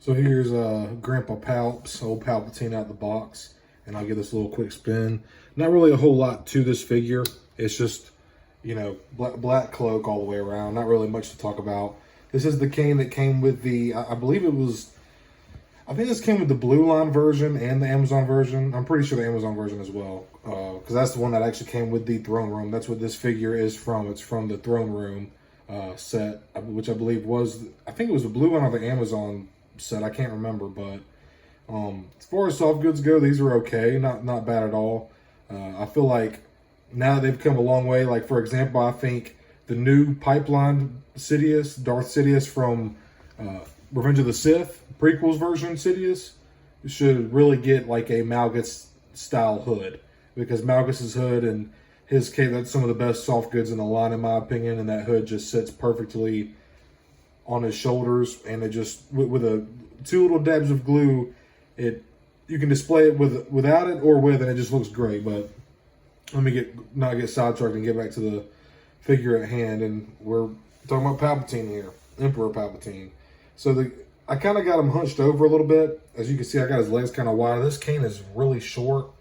So here's Grandpa Palps, old Palpatine out the box, and I'll give this a little quick spin. Not really a whole lot to this figure. It's just, you know, black cloak all the way around. Not really much to talk about. This is the cane that came with the, I believe it was, I think this came with the Blue Line version and the Amazon version. I'm pretty sure the Amazon version as well, because that's the one that actually came with the throne room. That's what this figure is from. It's from the throne room set, which I believe was, I think it was the Blue Line or the Amazon set. I can't remember, but as far as soft goods go, these are okay. Not bad at all. I feel like now they've come a long way. Like, for example, I think the new Pipeline Sidious, Darth Sidious from Revenge of the Sith, prequels version Sidious, should really get like a Malgus style hood, because Malgus's hood and his cape, that's some of the best soft goods in the line in my opinion, and that hood just sits perfectly on his shoulders, and it just with a two little dabs of glue, you can display it without it or with, and it just looks great. But let me not get sidetracked and get back to the figure at hand, and we're talking about Palpatine here, Emperor Palpatine. So I kind of got him hunched over a little bit. As you can see, I got his legs kind of wide. This cane is really short.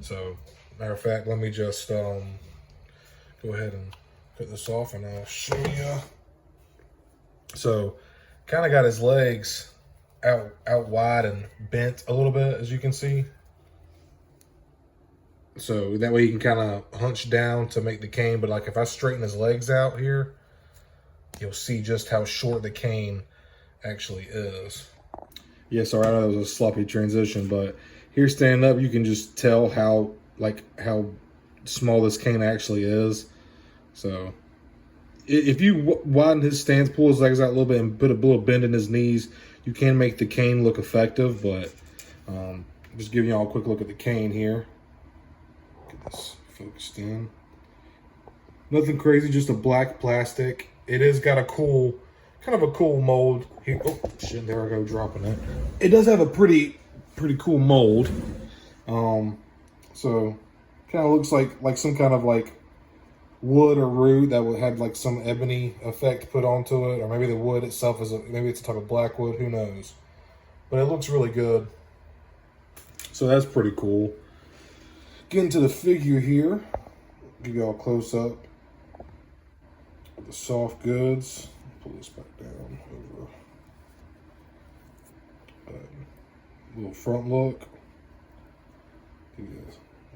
So, matter of fact, let me just go ahead and cut this off and I'll show you. So, kind of got his legs out wide and bent a little bit, as you can see. So that way you can kind of hunch down to make the cane. But like if I straighten his legs out here, you'll see just how short the cane actually is. Yeah, sorry, I know that was a sloppy transition, but here standing up, you can just tell how small this cane actually is. So if you widen his stance, pull his legs out a little bit, and put a little bend in his knees, you can make the cane look effective. But just giving y'all a quick look at the cane here. Get this focused in. Nothing crazy, just a black plastic. It has got a cool, kind of a cool mold here. Oh shit! There I go, dropping it. It does have a pretty cool mold. So kind of looks like some kind of like wood or root that would have like some ebony effect put onto it, or maybe the wood itself is maybe it's a type of black wood. Who knows? But it looks really good. So that's pretty cool. Getting to the figure here, give y'all a close up. The soft goods. Pull this back down over. Little front look.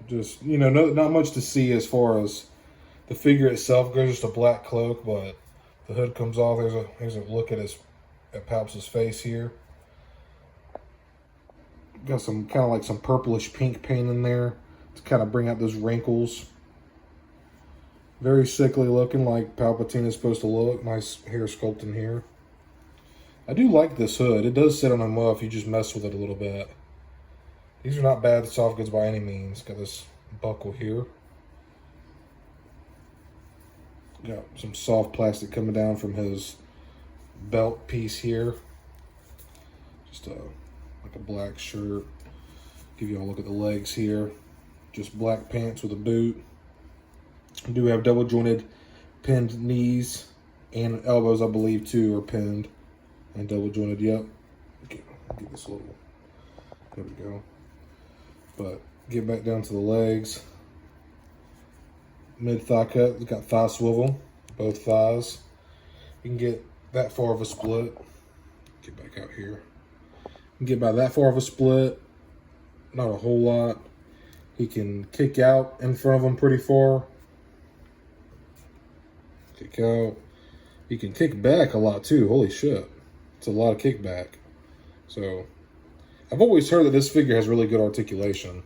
Just, you know, not much to see as far as the figure itself goes. Just a black cloak, but the hood comes off. Here's a look at Palps' face here. Got some kind of like some purplish pink paint in there to kind of bring out those wrinkles. Very sickly looking, like Palpatine is supposed to look. Nice hair sculpting here. I do like this hood. It does sit on him well if you just mess with it a little bit. These are not bad soft goods by any means. Got this buckle here. Got some soft plastic coming down from his belt piece here. Just like a black shirt. Give you all a look at the legs here. Just black pants with a boot. We do have double jointed pinned knees and elbows, I believe, too, are pinned and double jointed. Yep. Get this a little. There we go. But get back down to the legs. Mid thigh cut. It's got thigh swivel, both thighs. You can get that far of a split. Get back out here. You can get by that far of a split. Not a whole lot. He can kick out in front of him pretty far. Kick out. He can kick back a lot too. Holy shit. It's a lot of kickback. So I've always heard that this figure has really good articulation.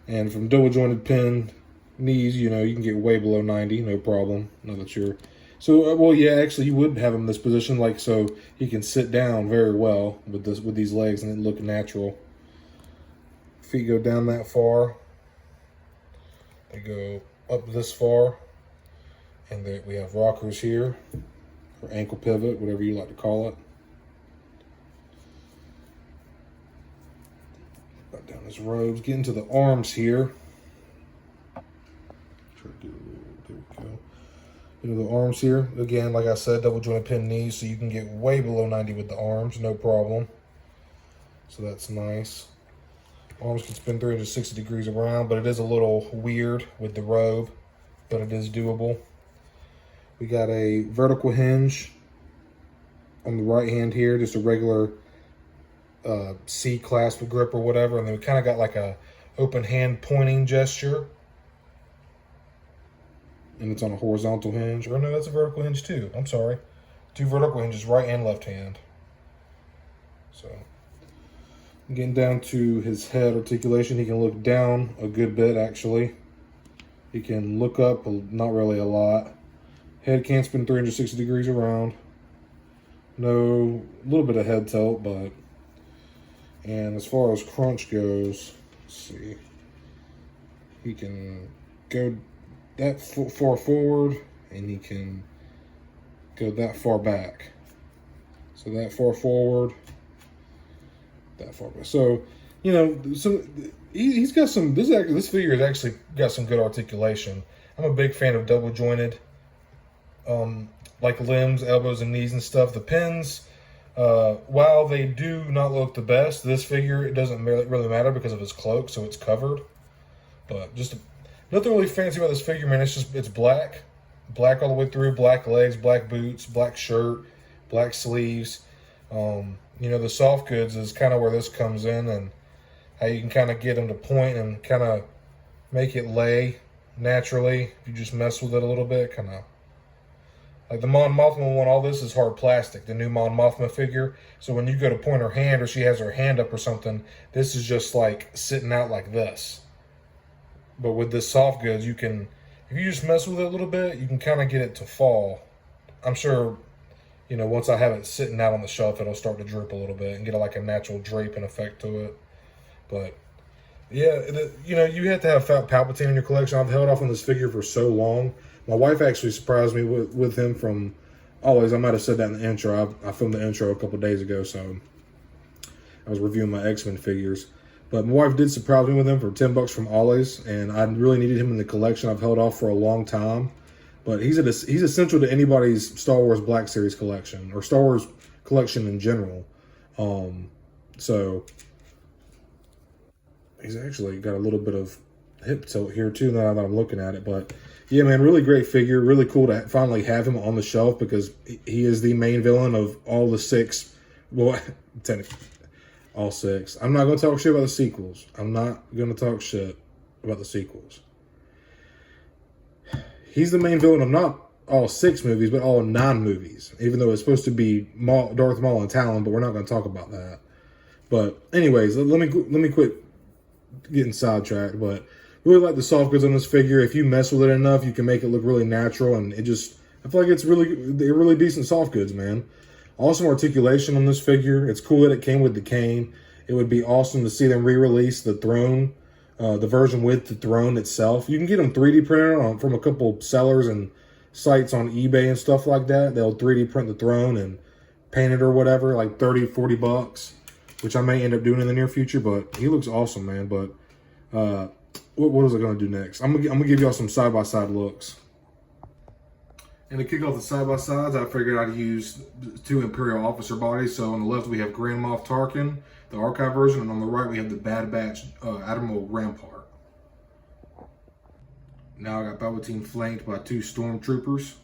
And from double jointed pinned knees, you know, you can get way below 90, no problem. Now that you're... So, well, yeah, actually, you would have him in this position, like, so he can sit down very well with these legs and it look natural. Feet go down that far. They go up this far. And we have rockers here, or ankle pivot, whatever you like to call it. Back down his robes. Get into the arms here. Try to do there we go. Into the arms here. Again, like I said, double jointed pin knees, so you can get way below 90 with the arms, no problem. So that's nice. Arms can spin 360 degrees around, but it is a little weird with the robe, but it is doable. We got a vertical hinge on the right hand here, just a regular C clasp grip or whatever, and then we kind of got like a open hand pointing gesture. And it's on a horizontal hinge. Or no, that's a vertical hinge too. I'm sorry. 2 vertical hinges, right and left hand. So, getting down to his head articulation, he can look down a good bit actually. He can look up, not really a lot. Head can spin 360 degrees around. No, a little bit of head tilt, but. And as far as crunch goes, let's see. He can go that far forward, and he can go that far back. So that far forward, that far back. So, you know, he's got some. This figure has actually got some good articulation. I'm a big fan of double jointed, like limbs, elbows, and knees and stuff. The pins, while they do not look the best, this figure, it doesn't really matter because of his cloak, so it's covered. But just nothing really fancy about this figure, man. It's black all the way through. Black legs, black boots, black shirt, black sleeves. You know, the soft goods is kind of where this comes in, and how you can kind of get them to point and kind of make it lay naturally. If you just mess with it a little bit, kind of. Like the Mon Mothma one, all this is hard plastic, the new Mon Mothma figure. So when you go to point her hand, or she has her hand up or something, this is just like sitting out like this. But with this soft goods, you can, if you just mess with it a little bit, you can kind of get it to fall. I'm sure, you know, once I have it sitting out on the shelf, it'll start to droop a little bit and get like a natural draping effect to it. But yeah, you know, you have to have Palpatine in your collection. I've held off on this figure for so long. My wife actually surprised me with him from always. I might have said that in the intro. I filmed the intro a couple days ago, so I was reviewing my X-Men figures. But my wife did surprise me with him for $10 from Ollie's, and I really needed him in the collection. I've held off for a long time. But he's essential to anybody's Star Wars Black Series collection, or Star Wars collection in general. So he's actually got a little bit of hip tilt here too, now that I'm looking at it. But yeah, man, really great figure. Really cool to finally have him on the shelf, because he is the main villain of all the 6. Well, technically, all 6. I'm not going to talk shit about the sequels. I'm not going to talk shit about the sequels. He's the main villain of not all 6 movies, but all 9 movies. Even though it's supposed to be Darth Maul and Talon, but we're not going to talk about that. But anyways, let me quit getting sidetracked. But really like the soft goods on this figure. If you mess with it enough, you can make it look really natural, and I feel like they're really decent soft goods, man. Awesome articulation on this figure. It's cool that it came with the cane. It would be awesome to see them re-release the throne, the version with the throne itself. You can get them 3D printed from a couple sellers and sites on eBay and stuff like that. They'll 3D print the throne and paint it or whatever, like $30-$40, which I may end up doing in the near future. But he looks awesome, man. But what was I going to do next? I'm gonna give y'all some side-by-side looks. And to kick off the side-by-sides, I figured I'd use 2 Imperial officer bodies. So on the left, we have Grand Moff Tarkin, the archive version, and on the right, we have the Bad Batch Admiral Rampart. Now I got Palpatine flanked by 2 stormtroopers.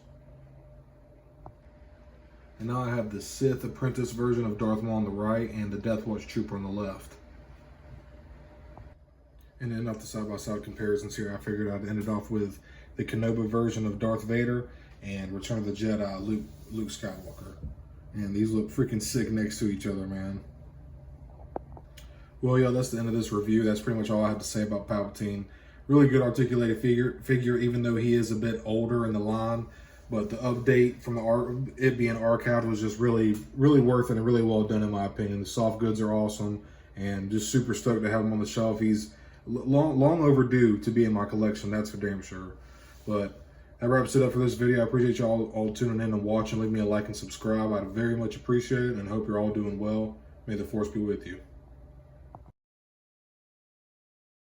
And now I have the Sith apprentice version of Darth Maul on the right and the Death Watch trooper on the left. And then off the side-by-side comparisons here, I figured I'd end it off with the Kenobi version of Darth Vader and Return of the Jedi Luke Skywalker. And these look freaking sick next to each other, man. Well, yeah, that's the end of this review. That's pretty much all I have to say about Palpatine. Really good articulated figure, even though he is a bit older in the line. But the update from it being archived was just really, really worth it and really well done in my opinion. The soft goods are awesome, and just super stoked to have him on the shelf. He's long overdue to be in my collection, that's for damn sure. But that wraps it up for this video. I appreciate y'all all tuning in and watching. Leave me a like and subscribe. I'd very much appreciate it, and hope you're all doing well. May the Force be with you.